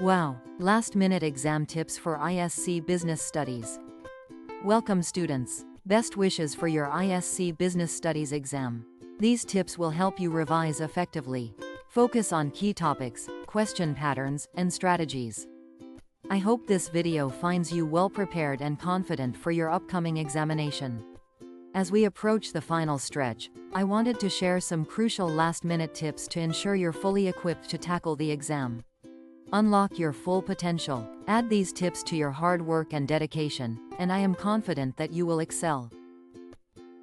Wow, last-minute exam tips for ISC Business Studies. Welcome students. Best wishes for your ISC Business Studies exam. These tips will help you revise effectively. Focus on key topics, question patterns, and strategies. I hope this video finds you well prepared and confident for your upcoming examination. As we approach the final stretch, I wanted to share some crucial last-minute tips to ensure you're fully equipped to tackle the exam. Unlock your full potential. Add these tips to your hard work and dedication, and I am confident that you will excel.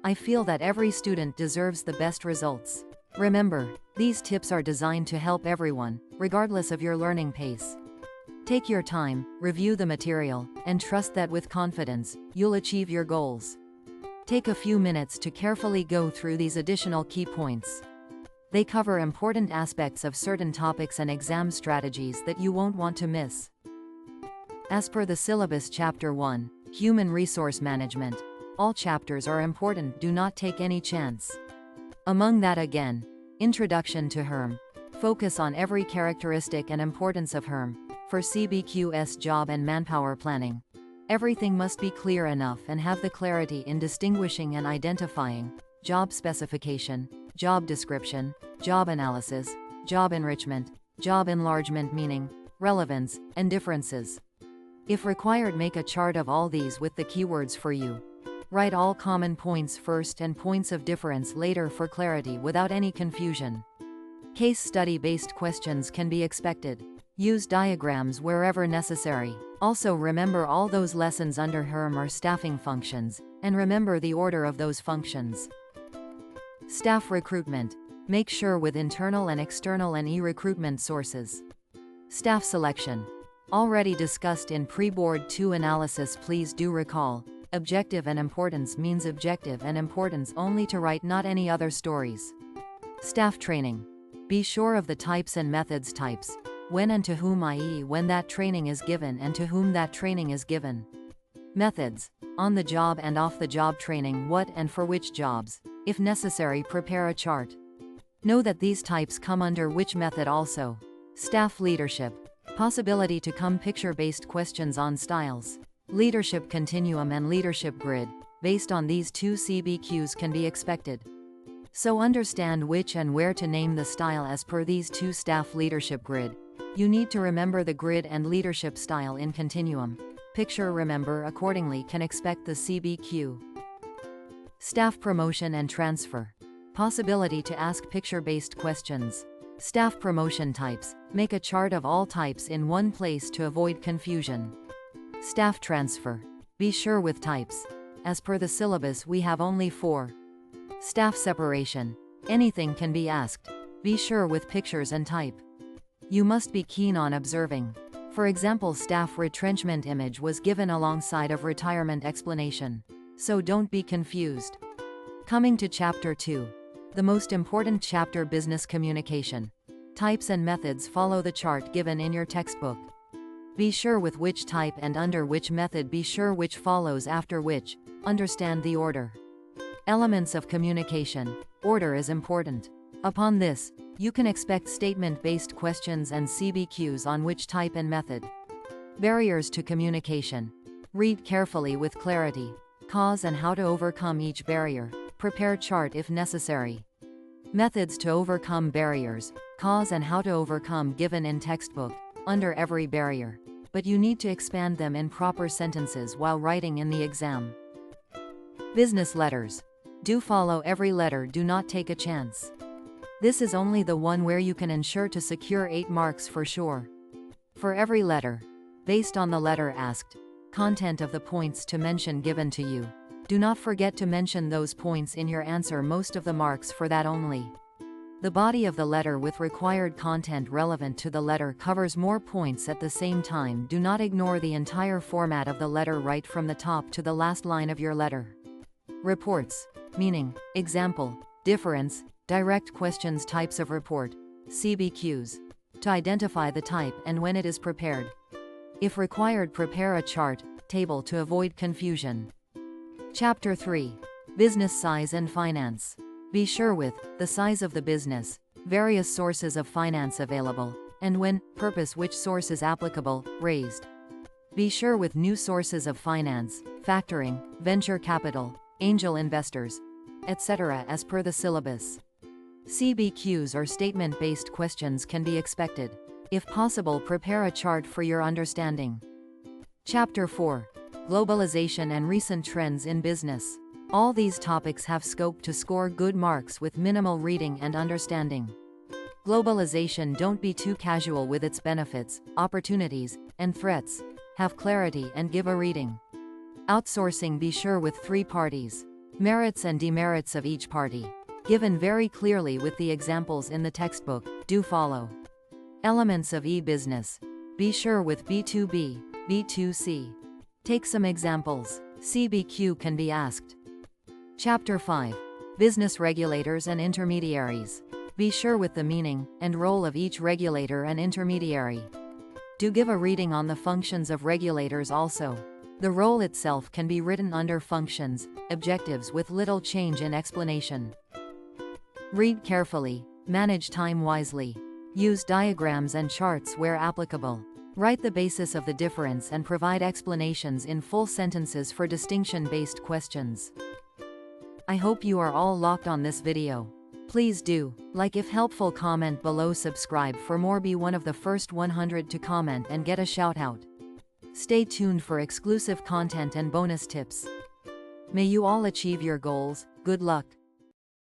I feel that every student deserves the best results. Remember, these tips are designed to help everyone, regardless of your learning pace. Take your time, review the material, and trust that with confidence, you'll achieve your goals. Take a few minutes to carefully go through these additional key points. They cover important aspects of certain topics and exam strategies that you won't want to miss. As per the syllabus Chapter 1, Human Resource Management, all chapters are important, do not take any chance. Among that again, Introduction to HRM. Focus on every characteristic and importance of HRM, for CBQ's job and manpower planning. Everything must be clear enough and have the clarity in distinguishing and identifying job specification, job description, job analysis, job enrichment, job enlargement meaning, relevance, and differences. If required, make a chart of all these with the keywords for you. Write all common points first and points of difference later for clarity without any confusion. Case study-based questions can be expected. Use diagrams wherever necessary. Also remember all those lessons under HRM are staffing functions, and remember the order of those functions. Staff recruitment. Make sure with internal and external and e-recruitment sources. Staff selection. Already discussed in Pre-Board 2 analysis. Please do recall, objective and importance means objective and importance only to write, not any other stories. Staff training. Be sure of the types and methods. Types, when and to whom, i.e. when that training is given and to whom that training is given. Methods, on the job and off the job training, what and for which jobs. If necessary, prepare a chart. Know that these types come under which method also. Staff leadership. Possibility to come picture-based questions on styles. Leadership continuum and leadership grid, based on these two CBQs, can be expected. So understand which and where to name the style as per these two. Staff leadership grid. You need to remember the grid and leadership style in continuum. Picture remember accordingly can expect the CBQ. Staff promotion and transfer. Possibility to ask picture-based questions. Staff promotion types. Make a chart of all types in one place to avoid confusion. Staff transfer. Be sure with types. As per the syllabus we have only 4. Staff separation. Anything can be asked. Be sure with pictures and type. You must be keen on observing. For example, staff retrenchment image was given alongside of retirement explanation. So don't be confused. Coming to Chapter 2. The most important chapter, business communication. Types and methods follow the chart given in your textbook. Be sure with which type and under which method. Be sure which follows after which. Understand the order. Elements of communication. Order is important. Upon this, you can expect statement-based questions and CBQs on which type and method. Barriers to communication. Read carefully with clarity. Cause and how to overcome each barrier. Prepare chart if necessary. Methods to overcome barriers. Cause and how to overcome given in textbook, under every barrier. But you need to expand them in proper sentences while writing in the exam. Business letters. Do follow every letter, do not take a chance. This is only the one where you can ensure to secure 8 marks for sure. For every letter, based on the letter asked, content of the points to mention given to you. Do not forget to mention those points in your answer. Most of the marks for that only. The body of the letter with required content relevant to the letter covers more points at the same time. Do not ignore the entire format of the letter. Right from the top to the last line of your letter. Reports, meaning, example, difference, direct questions. Types of report, CBQs. To identify the type and when it is prepared. If required, prepare a chart, table to avoid confusion. Chapter 3. Business size and finance. Be sure with the size of the business, various sources of finance available, and when, purpose which source is applicable, raised. Be sure with new sources of finance, factoring, venture capital, angel investors, etc. as per the syllabus. CBQs or statement-based questions can be expected. If possible, prepare a chart for your understanding. Chapter 4. Globalization and recent trends in business. All these topics have scope to score good marks with minimal reading and understanding. Globalization, don't be too casual with its benefits, opportunities, and threats. Have clarity and give a reading. Outsourcing, be sure with 3 parties. Merits and demerits of each party. Given very clearly with the examples in the textbook, do follow. Elements of e-business. Be sure with B2B, B2C. Take some examples. CBQ can be asked. Chapter 5. Business regulators and intermediaries. Be sure with the meaning and role of each regulator and intermediary. Do give a reading on the functions of regulators also. The role itself can be written under functions, objectives with little change in explanation. Read carefully, manage time wisely. Use diagrams and charts where applicable. Write the basis of the difference and provide explanations in full sentences for distinction-based questions. I hope you are all locked on this video. Please do like if helpful, comment below, subscribe for more, be one of the first 100 to comment and get a shout out. Stay tuned for exclusive content and bonus tips. May you all achieve your goals. Good luck.